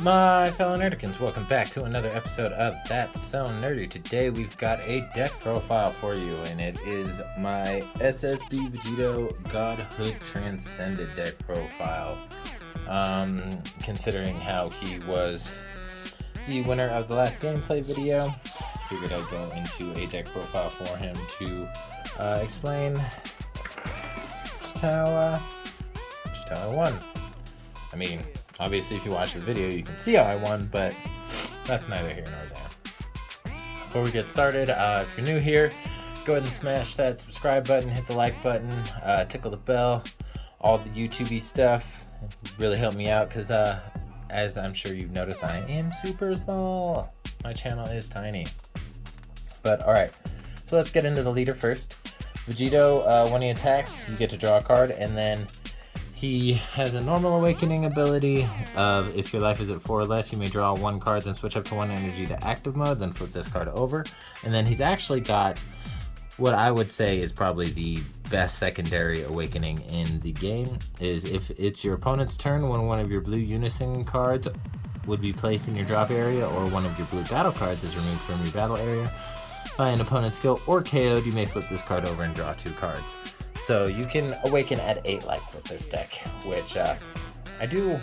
My fellow nerdicans, welcome back to another episode of That's So Nerdy. Today we've got a deck profile for you, and it is my SSB Vegito Godhood Transcended deck profile. Considering how he was the winner of the last gameplay video, figured I'd go into a deck profile for him to explain just how I won. I mean, obviously, if you watch the video, you can see how I won, but that's neither here nor there. Before we get started, if you're new here, go ahead and smash that subscribe button, hit the like button, tickle the bell, all the YouTube-y stuff. It really helped me out because, as I'm sure you've noticed, I am super small. My channel is tiny. But, alright, so let's get into the leader first. Vegito, when he attacks, you get to draw a card, and then he has a normal awakening ability of if your life is at 4 or less, you may draw one card, then switch up to 1 energy to active mode, then flip this card over. And then he's actually got what I would say is probably the best secondary awakening in the game, is if it's your opponent's turn when one of your blue unison cards would be placed in your drop area, or one of your blue battle cards is removed from your battle area by an opponent's skill or KO'd, you may flip this card over and draw 2 cards. So you can awaken at 8 life with this deck, which I do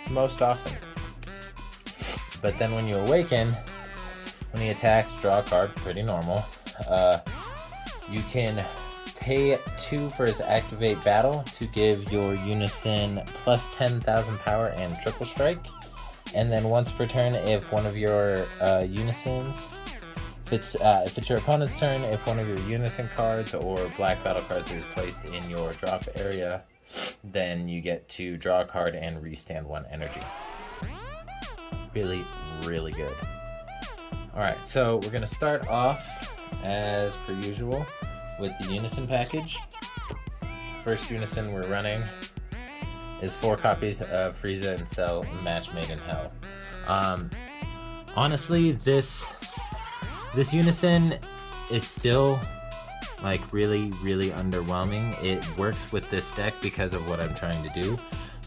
most often. But then when you awaken, when he attacks, draw a card, pretty normal. You can pay 2 for his activate battle to give your unison plus 10,000 power and triple strike. And then once per turn, if one of your unisons, if it's your opponent's turn, if one of your unison cards or black battle cards is placed in your drop area, then you get to draw a card and restand 1 energy. Really, really good. Alright, so we're going to start off, as per usual, with the unison package. First unison we're running is 4 copies of Frieza and Cell Match Made in Hell. Honestly, this unison is still like really underwhelming. It works with this deck because of what I'm trying to do,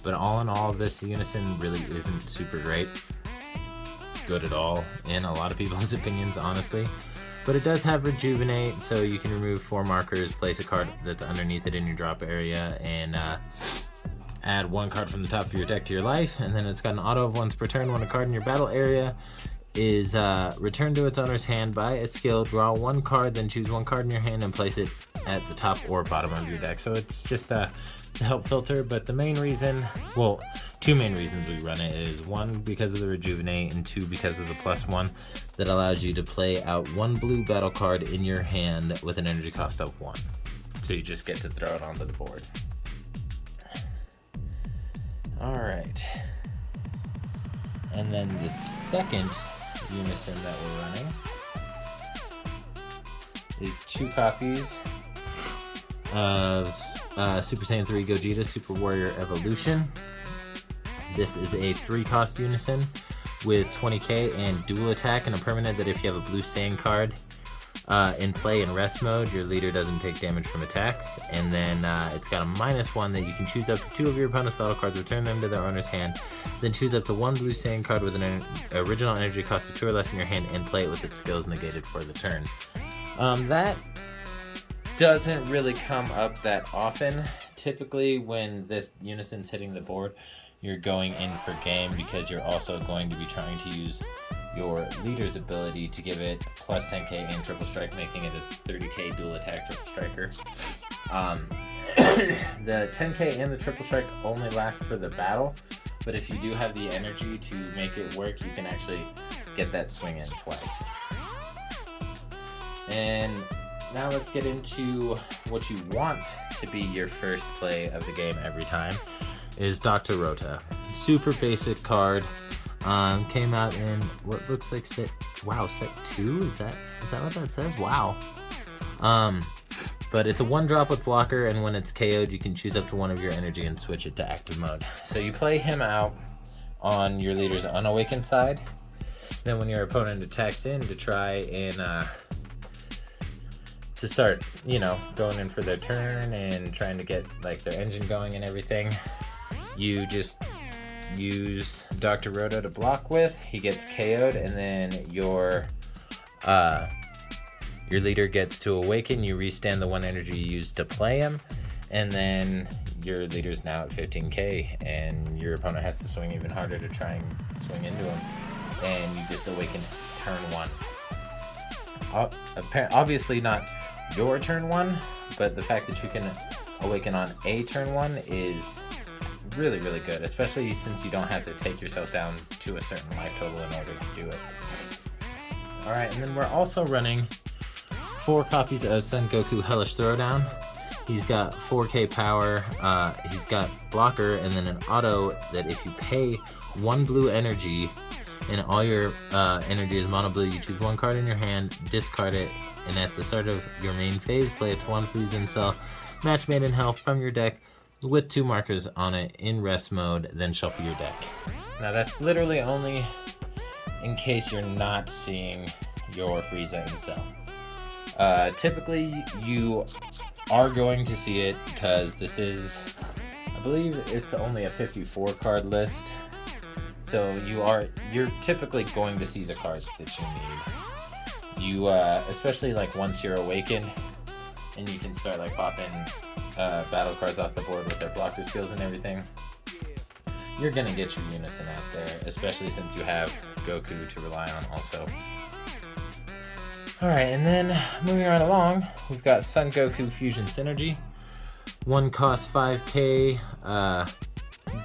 but all in all, this unison really isn't super great, good at all in a lot of people's opinions, honestly. But it does have rejuvenate, so you can remove 4 markers, place a card that's underneath it in your drop area, and add 1 card from the top of your deck to your life. And then it's got an auto of once per turn when a card in your battle area is returned to its owner's hand by a skill, draw 1 card, then choose 1 card in your hand and place it at the top or bottom of your deck. So it's just to help filter, but the main reason, well, 2 main reasons we run it is 1 because of the rejuvenate, and 2 because of the +1 that allows you to play out 1 blue battle card in your hand with an energy cost of 1. So you just get to throw it onto the board. Alright. And then the second unison that we're running is 2 copies of Super Saiyan 3 Gogeta Super Warrior Evolution. This is a 3-cost unison with 20k and dual attack, and a permanent that if you have a blue Saiyan card in play in rest mode, your leader doesn't take damage from attacks. And then it's got a -1 that you can choose up to 2 of your opponent's battle cards, return them to their owner's hand, then choose up to 1 blue Saiyan card with an original energy cost of 2 or less in your hand and play it with its skills negated for the turn. That doesn't really come up that often. Typically when this unison's hitting the board, you're going in for game because you're also going to be trying to use your leader's ability to give it plus 10k and triple strike, making it a 30k dual attack triple striker. The 10k and the triple strike only last for the battle, but if you do have the energy to make it work, you can actually get that swing in twice. And now let's get into what you want to be your first play of the game every time, is Dr. Rota. Super basic card. Came out in what looks like set 2? Is that what that says? Wow. But it's a 1-drop with blocker, and when it's KO'd, you can choose up to 1 of your energy and switch it to active mode. So you play him out on your leader's unawakened side. Then when your opponent attacks in to try and to start, going in for their turn and trying to get like their engine going and everything, you just use Dr. Rota to block with. He gets KO'd, and then your leader gets to awaken. You restand the 1 energy you used to play him, and then your leader's now at 15k, and your opponent has to swing even harder to try and swing into him, and you just awaken turn 1. Obviously not your turn 1, but the fact that you can awaken on a turn 1 is really, really good, especially since you don't have to take yourself down to a certain life total in order to do it. Alright, and then we're also running 4 copies of Son Goku Hellish Throwdown. He's got 4k power, he's got blocker, and then an auto that if you pay 1 blue energy and all your energy is mono blue, you choose 1 card in your hand, discard it, and at the start of your main phase, play a Tuan Friesen Cell, match made in health from your deck with 2 markers on it in rest mode, then shuffle your deck. Now that's literally only in case you're not seeing your Frieza in Cell. Typically you are going to see it because this is, I believe it's only a 54 card list. So you're typically going to see the cards that you need. You especially like once you're awakened and you can start like popping battle cards off the board with their blocker skills and everything. You're gonna get your unison out there, especially since you have Goku to rely on also. Alright, and then moving right along, we've got Son Goku Fusion Synergy. 1 costs 5k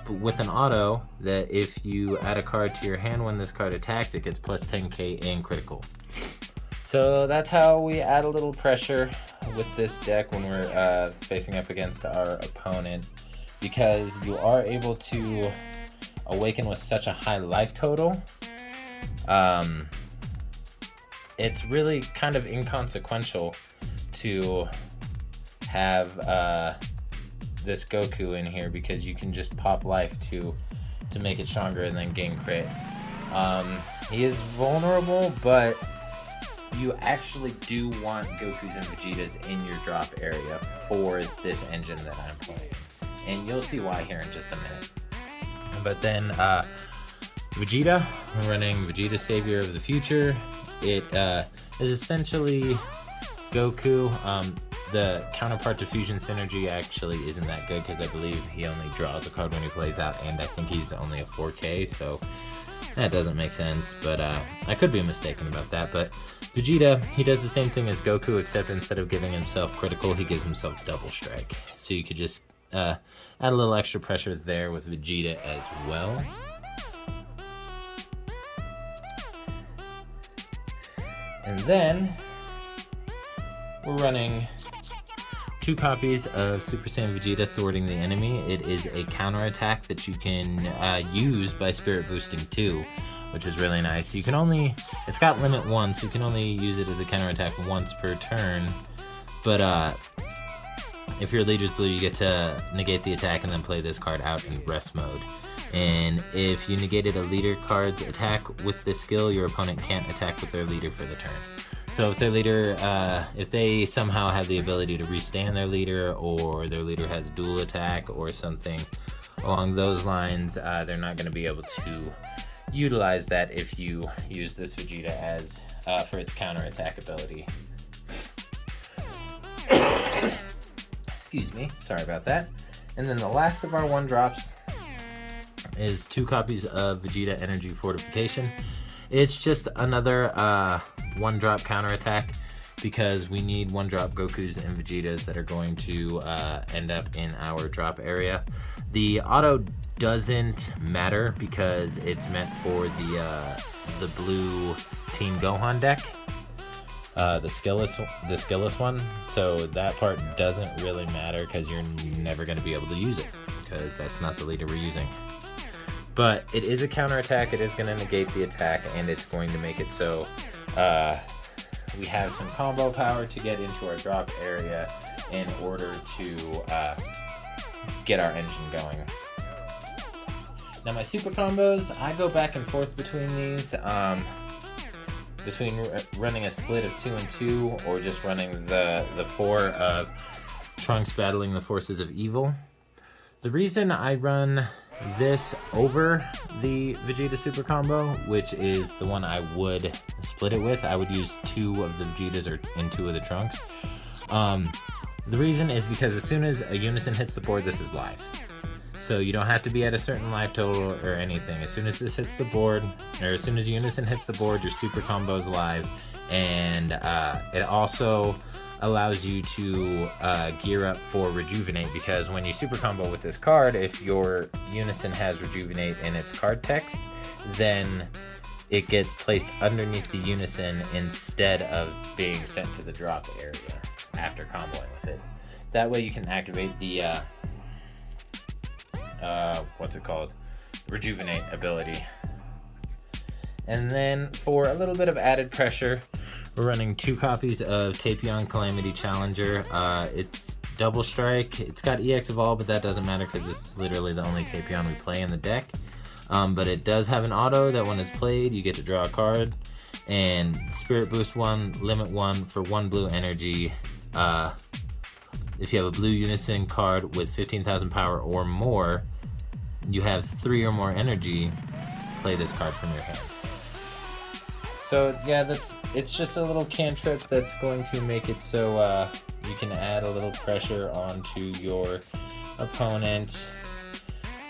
with an auto that if you add a card to your hand when this card attacks, it gets plus 10k and critical. So that's how we add a little pressure with this deck when we're facing up against our opponent, because you are able to awaken with such a high life total. It's really kind of inconsequential to have this Goku in here because you can just pop life to make it stronger and then gain crit. He is vulnerable, but you actually do want Gokus and Vegetas in your drop area for this engine that I'm playing. And you'll see why here in just a minute. But then Vegeta, we're running Vegeta Savior of the Future. It is essentially Goku. The counterpart to Fusion Synergy actually isn't that good because I believe he only draws a card when he plays out, and I think he's only a 4k, so that doesn't make sense, but I could be mistaken about that. But Vegeta, he does the same thing as Goku, except instead of giving himself critical, he gives himself double strike. So you could just add a little extra pressure there with Vegeta as well. And then we're running 2 copies of Super Saiyan Vegeta Thwarting the Enemy. It is a counterattack that you can use by Spirit Boosting 2, which is really nice. You can only, it's got limit 1, so you can only use it as a counterattack once per turn. But if your leader's blue, you get to negate the attack and then play this card out in rest mode. And if you negated a leader card's attack with this skill, your opponent can't attack with their leader for the turn. So if their leader, if they somehow have the ability to restand their leader, or their leader has dual attack or something along those lines, they're not going to be able to utilize that if you use this Vegeta as for its counterattack ability. Excuse me, sorry about that. And then the last of our 1-drops is 2 copies of Vegeta Energy Fortification. It's just another 1-drop counterattack because we need 1-drop Gokus and Vegetas that are going to end up in our drop area. The auto doesn't matter because it's meant for the blue Team Gohan deck, the skillless one. So that part doesn't really matter because you're never going to be able to use it because that's not the leader we're using. But it is a counterattack, it is going to negate the attack, and it's going to make it so we have some combo power to get into our drop area in order to get our engine going. Now my super combos, I go back and forth between these, between running a split of 2 and 2 or just running the 4 of Trunks battling the forces of evil. The reason I run this over the Vegeta Super Combo, which is the one I would split it with. I would use 2 of the Vegetas and 2 of the Trunks. The reason is because as soon as a Unison hits the board, this is live. So you don't have to be at a certain life total or anything. As soon as this hits the board, or as soon as Unison hits the board, your Super Combo is live. And it also allows you to gear up for Rejuvenate, because when you Super Combo with this card, if your Unison has Rejuvenate in its card text, then it gets placed underneath the Unison instead of being sent to the drop area after comboing with it. That way you can activate the what's it called? Rejuvenate ability. And then for a little bit of added pressure, we're running 2 copies of Tapion Calamity Challenger. It's double strike. It's got EX Evolve, but that doesn't matter because this is literally the only Tapion we play in the deck. But it does have an auto that when it's played, you get to draw a card. And Spirit Boost 1, Limit 1 for 1 blue energy. If you have a blue Unison card with 15,000 power or more, you have 3 or more energy, play this card from your hand. So yeah, it's just a little cantrip that's going to make it so you can add a little pressure onto your opponent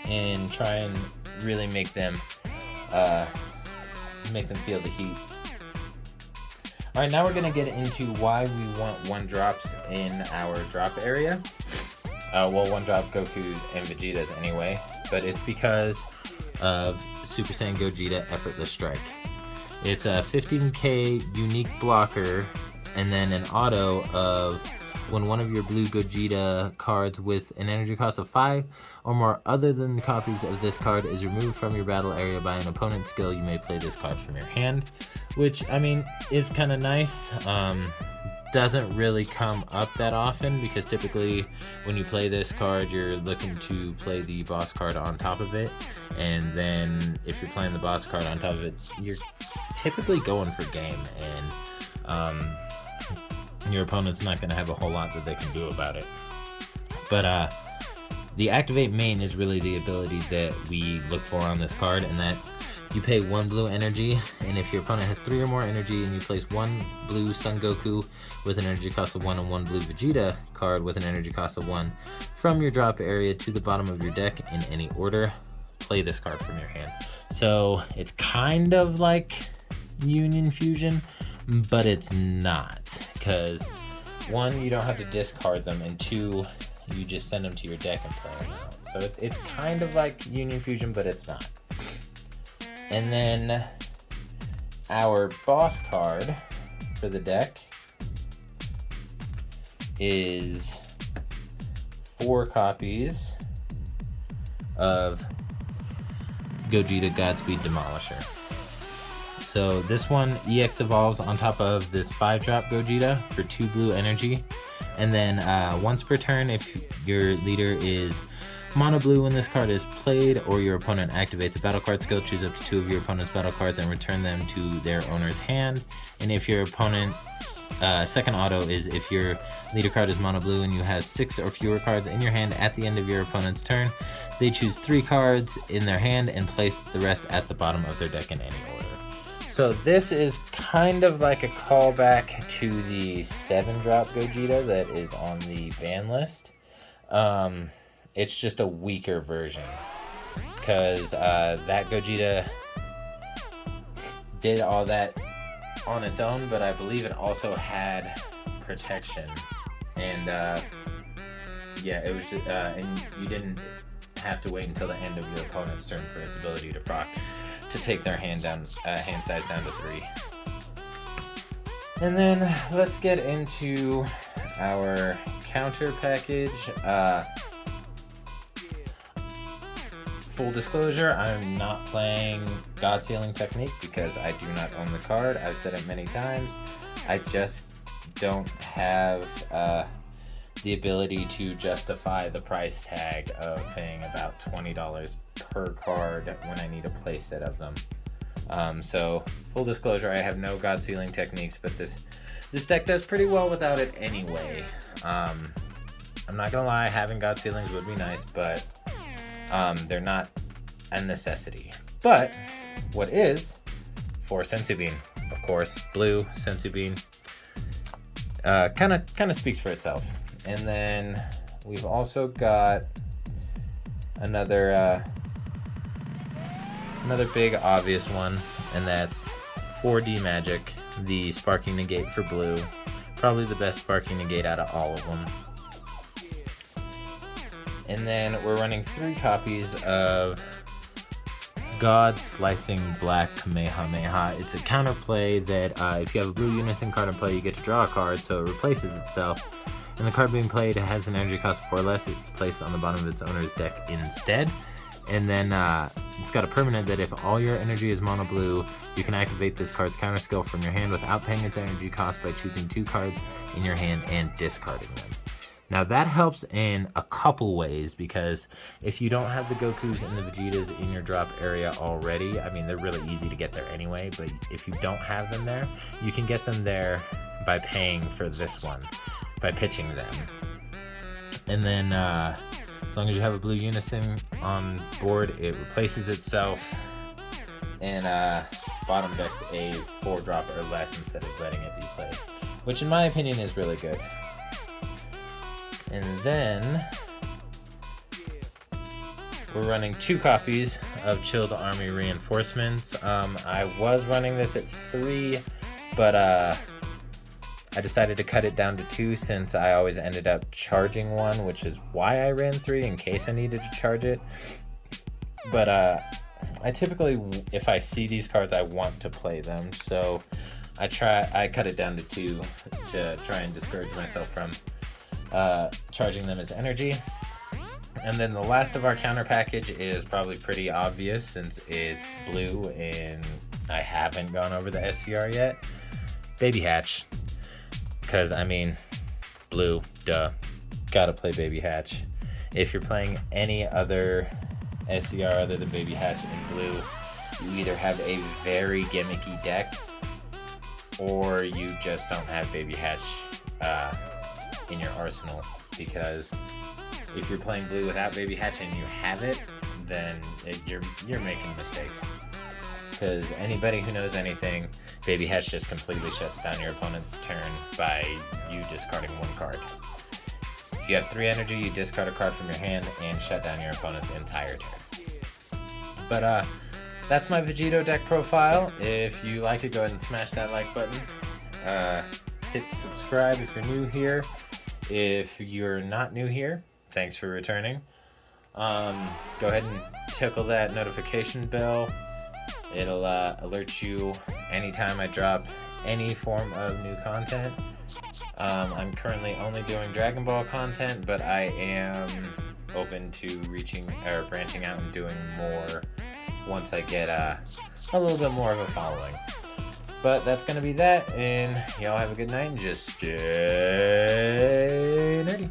and try and really make them feel the heat. All right, now we're gonna get into why we want 1-drops in our drop area. Well, 1-drop Gokus and Vegetas anyway, but it's because of Super Saiyan Gogeta Effortless Strike. It's a 15k unique blocker, and then an auto of when one of your blue Gogeta cards with an energy cost of 5 or more other than the copies of this card is removed from your battle area by an opponent's skill, you may play this card from your hand, which, I mean, is kind of nice. Doesn't really come up that often because typically when you play this card, you're looking to play the boss card on top of it, and then if you're playing the boss card on top of it, you're typically going for game, and your opponent's not going to have a whole lot that they can do about it. But the Activate Main is really the ability that we look for on this card, and that's you pay 1 blue energy, and if your opponent has 3 or more energy and you place 1 blue Son Goku with an energy cost of 1 and 1 blue Vegeta card with an energy cost of 1 from your drop area to the bottom of your deck in any order, play this card from your hand. So it's kind of like Union Fusion, but it's not, because 1, you don't have to discard them, and 2, you just send them to your deck and play them out. So it's kind of like Union Fusion, but it's not. And then our boss card for the deck is 4 copies of Gogeta Godspeed Demolisher. So this one EX evolves on top of this 5-drop Gogeta for 2 blue energy. And then once per turn, if your leader is mono blue when this card is played, or your opponent activates a battle card skill, choose up to 2 of your opponent's battle cards and return them to their owner's hand. And if your opponent's second auto is if your leader card is mono blue and you have 6 or fewer cards in your hand at the end of your opponent's turn, they choose 3 cards in their hand and place the rest at the bottom of their deck in any order. So this is kind of like a callback to the 7-drop Gogeta that is on the ban list. It's just a weaker version, because that Gogeta did all that on its own, but I believe it also had protection, and yeah, it was just, and you didn't have to wait until the end of your opponent's turn for its ability to proc to take their hand size down to 3. And then let's get into our counter package. Full disclosure, I'm not playing God Sealing Technique because I do not own the card. I've said it many times. I just don't have the ability to justify the price tag of paying about $20 per card when I need a play set of them. So full disclosure, I have no God Sealing Techniques, but this deck does pretty well without it anyway. I'm not gonna lie, having God Sealings would be nice, but They're not a necessity. But what is 4 Senzu Bean, of course, blue Senzu Bean. Kind of speaks for itself. And then we've also got another big obvious one, and that's 4D Magic, the Sparking Negate for blue. Probably the best Sparking Negate out of all of them. And then we're running 3 copies of God Slicing Black Kamehameha. It's a counterplay that if you have a blue Unison card in play, you get to draw a card, so it replaces itself. And the card being played has an energy cost of 4 or less. It's placed on the bottom of its owner's deck instead. And then it's got a permanent that if all your energy is mono blue, you can activate this card's counter skill from your hand without paying its energy cost by choosing 2 cards in your hand and discarding them. Now that helps in a couple ways, because if you don't have the Gokus and the Vegetas in your drop area already, I mean, they're really easy to get there anyway, but if you don't have them there, you can get them there by paying for this one, by pitching them. And then as long as you have a blue Unison on board, it replaces itself and bottom decks a 4-drop or less instead of letting it be played, which in my opinion is really good. And then we're running 2 copies of Chilled Army Reinforcements. I was running this at 3, but I decided to cut it down to 2 since I always ended up charging 1, which is why I ran 3 in case I needed to charge it. But I typically, if I see these cards, I want to play them. So I cut it down to 2 to try and discourage myself from charging them as energy. And then the last of our counter package is probably pretty obvious since it's blue and I haven't gone over the SCR yet. Baby Hatch. Because, I mean, blue, duh. Gotta play Baby Hatch. If you're playing any other SCR other than Baby Hatch in blue, you either have a very gimmicky deck or you just don't have Baby Hatch in your arsenal, because if you're playing blue without Baby Hatch and you have it, then you're making mistakes. Because anybody who knows anything, Baby Hatch just completely shuts down your opponent's turn by you discarding 1 card. If you have 3 energy, you discard a card from your hand and shut down your opponent's entire turn. But that's my Vegito deck profile. If you like it, go ahead and smash that like button. Hit subscribe if you're new here. If you're not new here, thanks for returning. Go ahead and tickle that notification bell. It'll alert you anytime I drop any form of new content. I'm currently only doing Dragon Ball content, but I am open to branching out and doing more once I get a little bit more of a following. But that's going to be that, and y'all have a good night and just stay nerdy.